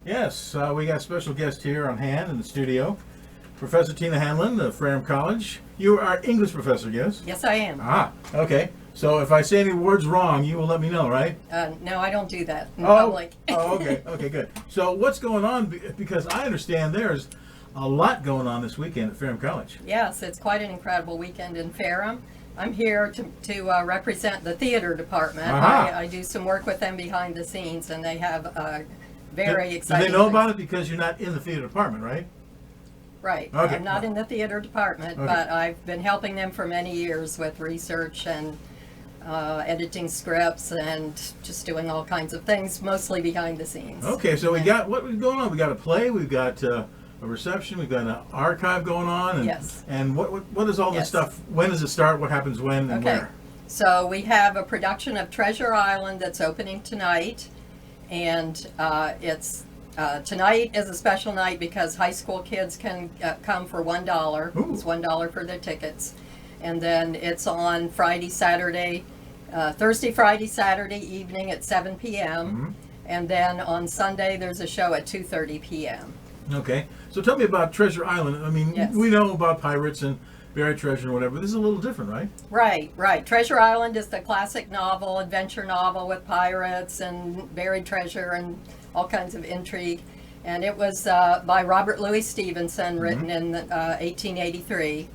Yes, we got a special guest here on hand in the studio. Professor Tina Hanlon of Ferrum College. You are English professor, yes? Yes, I am. Ah, okay. So if I say any words wrong, you will let me know, right? No, I don't do that in public. Okay. Okay, good. So what's going on? Because I understand there's a lot going on this weekend at Ferrum College. Yes, it's quite an incredible weekend in Ferrum. I'm here to represent the theater department. Aha. I do some work with them behind the scenes, and they have very Do exciting they know things. about it because you're not in the theater department, right? Right. Okay. I'm not in the theater department, Okay. but I've been helping them for many years with research and editing scripts and just doing all kinds of things, mostly behind the scenes. Okay, so we And- got what's going on? We got a play, we've got a reception, we've got an archive going on, and Yes. and what is all this Yes. stuff? When does it start? What happens when and Okay. where? So we have a production of Treasure Island that's opening tonight, and it's tonight is a special night because high school kids can come for $1. Ooh. It's $1 for their tickets, and then it's on Friday, Saturday, Thursday, Friday, Saturday evening at 7 p.m. Mm-hmm. And then on Sunday there's a show at 2:30 p.m. Okay, so tell me about Treasure Island. I mean, Yes. we know about pirates and buried treasure and whatever. This is a little different, right? Right. Treasure Island is the classic novel, adventure novel with pirates and buried treasure and all kinds of intrigue. And it was by Robert Louis Stevenson, written in 1883.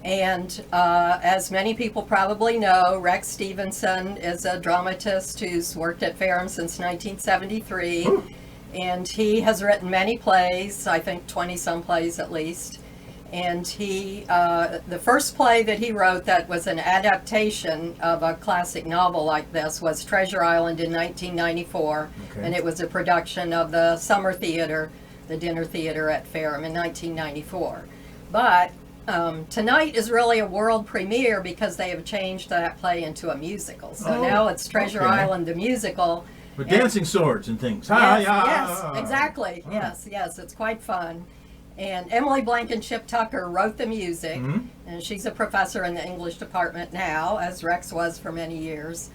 And as many people probably know, Rex Stevenson is a dramatist who's worked at Ferrum since 1973. Ooh. And he has written many plays, I think 20-some plays at least. And he, the first play that he wrote that was an adaptation of a classic novel like this was Treasure Island in 1994. Okay. And it was a production of the Summer Theater, the Dinner Theater at Ferrum in 1994. But tonight is really a world premiere because they have changed that play into a musical. So now it's Treasure okay. Island, the musical. With And- dancing swords and things. Yes, exactly. Oh. Yes, it's quite fun. And Emily Blankenship Tucker wrote the music, Mhm. and she's a professor in the English department now, as Rex was for many years.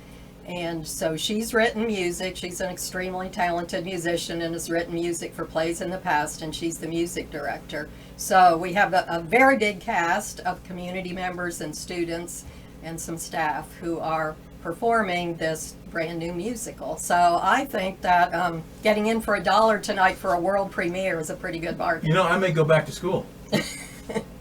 And so she's written music. She's an extremely talented musician and has written music for plays in the past, and she's the music director. So we have a very big cast of community members and students and some staff who are performing this brand new musical. So I think that getting in for $1 tonight for a world premiere is a pretty good bargain. You know, I may go back to school.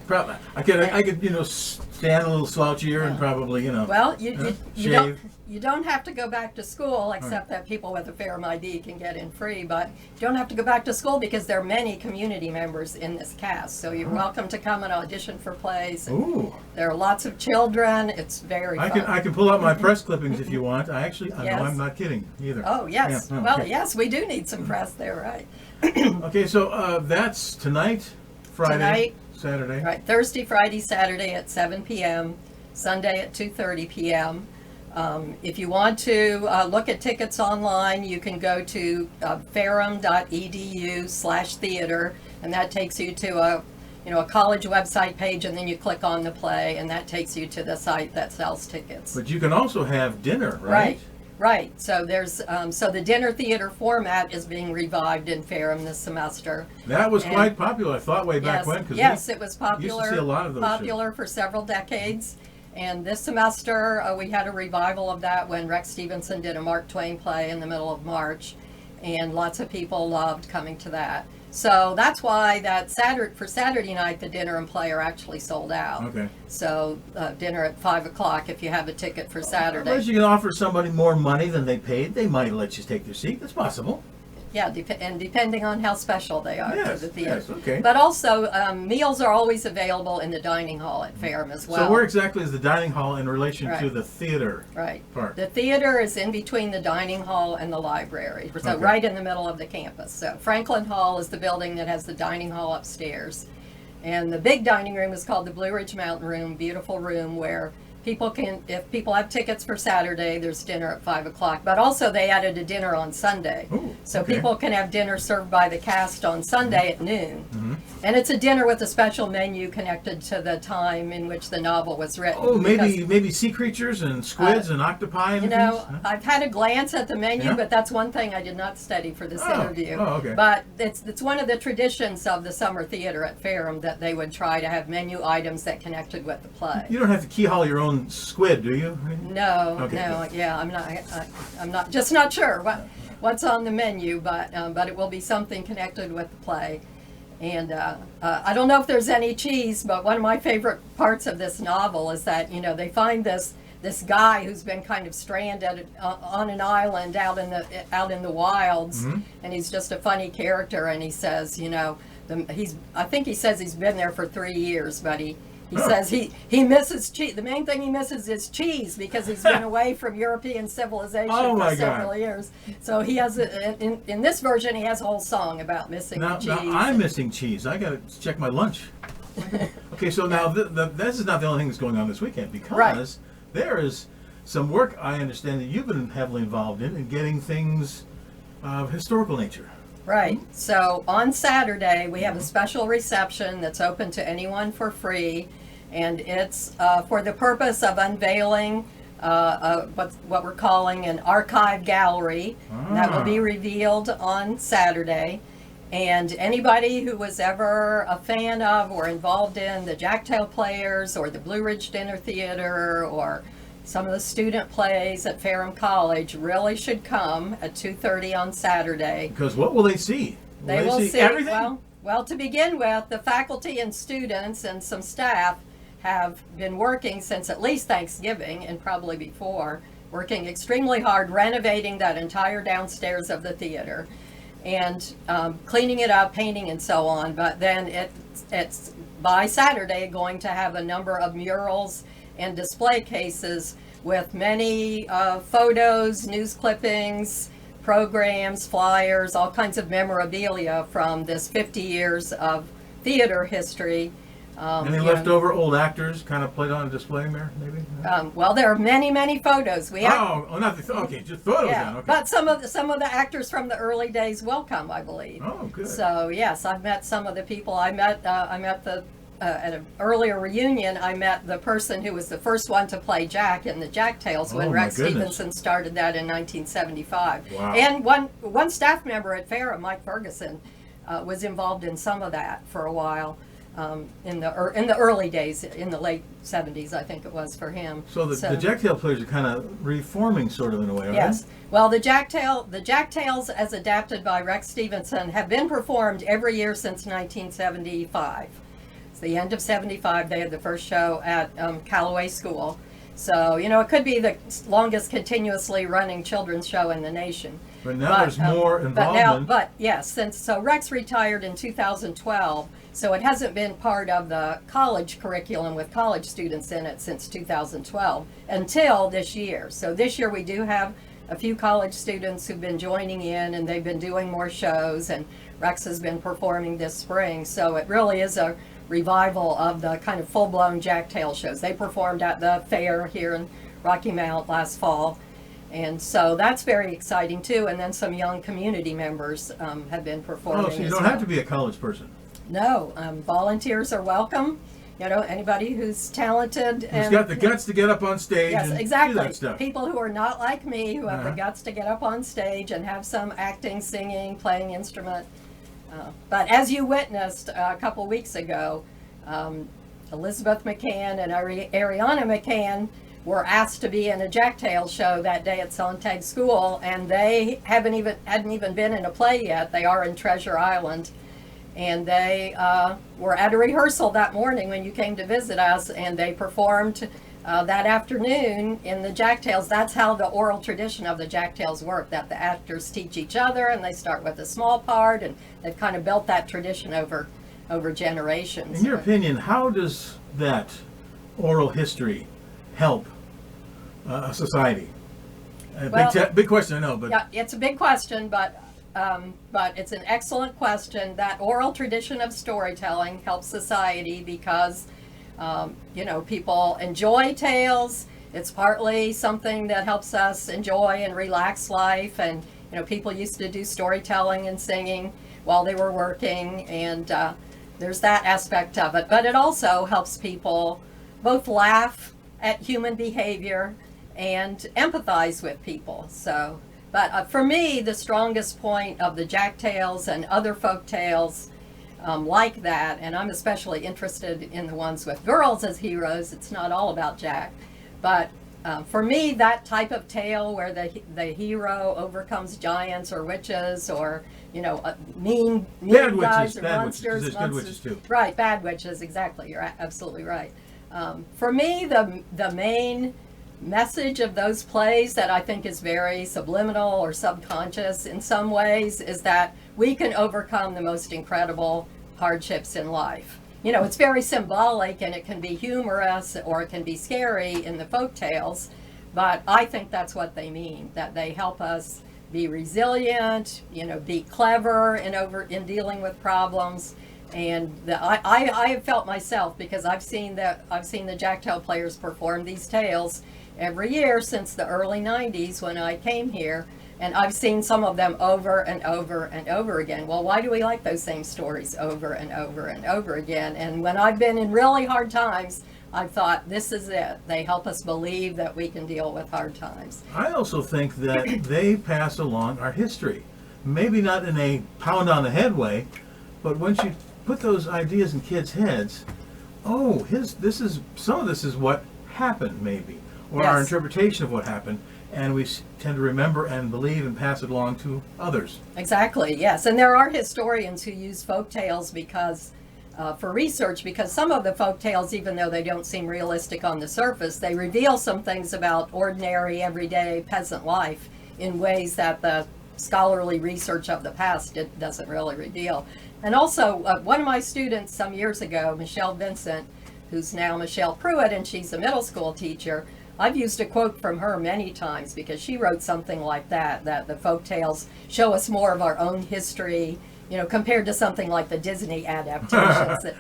Probably. I could, stand a little slouchier and probably, Well, you shave. don't have to go back to school, except that people with a Ferrum ID can get in free, but you don't have to go back to school because there are many community members in this cast. So you're welcome to come and audition for plays. And Ooh. there are lots of children. It's very fun. I can pull out my press clippings if you want. I know Yes. I'm not kidding either. Oh, yes. Yeah, Well, okay. yes, we do need some press there, right? Okay, so that's tonight, Friday, Tonight. Saturday. Right, Thursday, Friday, Saturday at 7 p.m., Sunday at 2:30 p.m. If you want to look at tickets online, you can go to ferrum.edu/theater, and that takes you to a college website page, and then you click on the play, and that takes you to the site that sells tickets. But you can also have dinner, right? Right. So there's so the dinner theater format is being revived in Ferrum this semester. That was And- quite popular, I thought, way back when. 'Cause Yes, we it was popular. see a lot of those Popular for several decades. And this semester, we had a revival of that when Rex Stevenson did a Mark Twain play in the middle of March, and lots of people loved coming to that. So that's why for Saturday night, the dinner and play are actually sold out. Okay. So dinner at 5 o'clock if you have a ticket for Saturday. Unless you can offer somebody more money than they paid, they might let you take their seat. That's possible. Yeah, and depending on how special they are Yes, for the theater. yes, okay. But also, meals are always available in the dining hall at Ferrum as well. So where exactly is the dining hall in relation to Right. the theater Right. part? The theater is in between the dining hall and the library, so Okay. right in the middle of the campus. So Franklin Hall is the building that has the dining hall upstairs. And the big dining room is called the Blue Ridge Mountain Room, beautiful room where if people have tickets for Saturday, there's dinner at 5 o'clock. But also they added a dinner on Sunday. Ooh, So okay. people can have dinner served by the cast on Sunday at noon. Mm-hmm. And it's a dinner with a special menu connected to the time in which the novel was written. Oh, because, maybe sea creatures and squids and octopi and you know, things? Huh? I've had a glance at the menu, Yeah? but that's one thing I did not study for this interview. Oh, okay. But it's one of the traditions of the summer theater at Ferrum that they would try to have menu items that connected with the play. You don't have to keyhole your own squid, do you? No, Okay, no, good. yeah, I'm not just not sure what's on the menu, but it will be something connected with the play. And I don't know if there's any cheese, but one of my favorite parts of this novel is that, you know, they find this guy who's been kind of stranded on an island out in the wilds, Mm-hmm. and he's just a funny character. And he says, you know, I think he says he's been there for 3 years, but he says he misses cheese. The main thing he misses is cheese because he's been away from European civilization for several years. So he has in this version he has a whole song about missing Now, cheese. now I'm missing cheese. I got to check my lunch. Okay, so now this is not the only thing that's going on this weekend because there is some work I understand that you've been heavily involved in getting things of historical nature. Right. So on Saturday, we have a special reception that's open to anyone for free, and it's for the purpose of unveiling what we're calling an archive gallery that will be revealed on Saturday. And anybody who was ever a fan of or involved in the Jacktail Players or the Blue Ridge Dinner Theater or some of the student plays at Ferrum College really should come at 2:30 on Saturday. Because what will they see? They will see everything? Well, to begin with, the faculty and students and some staff have been working since at least Thanksgiving and probably before, working extremely hard renovating that entire downstairs of the theater and cleaning it up, painting and so on. But then it's by Saturday going to have a number of murals and display cases with many photos, news clippings, programs, flyers, all kinds of memorabilia from this 50 years of theater history. Any leftover old actors kind of played on display there, maybe? Well, there are many, many photos. Okay, just photos yeah, then. Okay. but some of the actors from the early days will come, I believe. Oh, good. So yes, I've met some of the people. I met at an earlier reunion, I met the person who was the first one to play Jack in the Jacktails when Oh, my Rex goodness. Stevenson started that in 1975. Wow. And one staff member at Ferrum, Mike Ferguson, was involved in some of that for a while in the early days, in the late 70s, I think it was for him. So the Jacktail Players are kind of reforming sort of in a way, aren't Yes. they? Well, the Jacktails, as adapted by Rex Stevenson, have been performed every year since 1975. It's the end of 75. They had the first show at Callaway School. So, you know, it could be the longest continuously running children's show in the nation. But now there's more involvement. But yes, so Rex retired in 2012, so it hasn't been part of the college curriculum with college students in it since 2012 until this year. So this year we do have a few college students who've been joining in, and they've been doing more shows, and Rex has been performing this spring. So it really is a revival of the kind of full-blown Jacktail shows. They performed at the fair here in Rocky Mount last fall. And so that's very exciting too. And then some young community members have been performing. Oh, so you as don't well. have to be a college person. No, volunteers are welcome. You know, anybody who's talented Who's and got the guts to get up on stage yes, and exactly. do that stuff. People who are not like me, who have the Uh-huh. guts to get up on stage and have some acting, singing, playing instrument. But as you witnessed a couple weeks ago, Elizabeth McCann and Ariana McCann were asked to be in a Jacktail show that day at Sontag School, and they hadn't even been in a play yet. They are in Treasure Island, and they were at a rehearsal that morning when you came to visit us, and they performed that afternoon in the Jacktails. That's how the oral tradition of the Jacktails work, that the actors teach each other, and they start with a small part, and they've kind of built that tradition over generations. In your opinion, how does that oral history help a society? Well, big question, I know, but Yeah, it's a big question, but it's an excellent question. That oral tradition of storytelling helps society because People enjoy tales. It's partly something that helps us enjoy and relax life. And, people used to do storytelling and singing while they were working. And there's that aspect of it. But it also helps people both laugh at human behavior and empathize with people. So, but for me, the strongest point of the Jack tales and other folk tales like that, and I'm especially interested in the ones with girls as heroes. It's not all about Jack, but for me, that type of tale where the hero overcomes giants or witches or mean Bad guys witches, or bad monsters, witches. There's good witches too. Right, bad witches. Exactly, you're absolutely right. For me, the main message of those plays that I think is very subliminal or subconscious in some ways is that we can overcome the most incredible hardships in life. It's very symbolic and it can be humorous or it can be scary in the folk tales, but I think that's what they mean, that they help us be resilient, be clever in dealing with problems. And I have felt myself, because I've seen the Jack Tale players perform these tales every year since the early 90s when I came here, and I've seen some of them over and over and over again. Well, why do we like those same stories over and over and over again? And when I've been in really hard times, I've thought, this is it. They help us believe that we can deal with hard times. I also think that they pass along our history. Maybe not in a pound on the head way, but once you put those ideas in kids' heads, some of this is what happened, maybe, or our Yes. interpretation of what happened, and we tend to remember and believe and pass it along to others. Exactly, yes. And there are historians who use folk tales for research, because some of the folk tales, even though they don't seem realistic on the surface, they reveal some things about ordinary, everyday peasant life in ways that the scholarly research of the past doesn't really reveal. And also, one of my students some years ago, Michelle Vincent, who's now Michelle Pruitt, and she's a middle school teacher, I've used a quote from her many times, because she wrote something like that the folk tales show us more of our own history, compared to something like the Disney adaptations.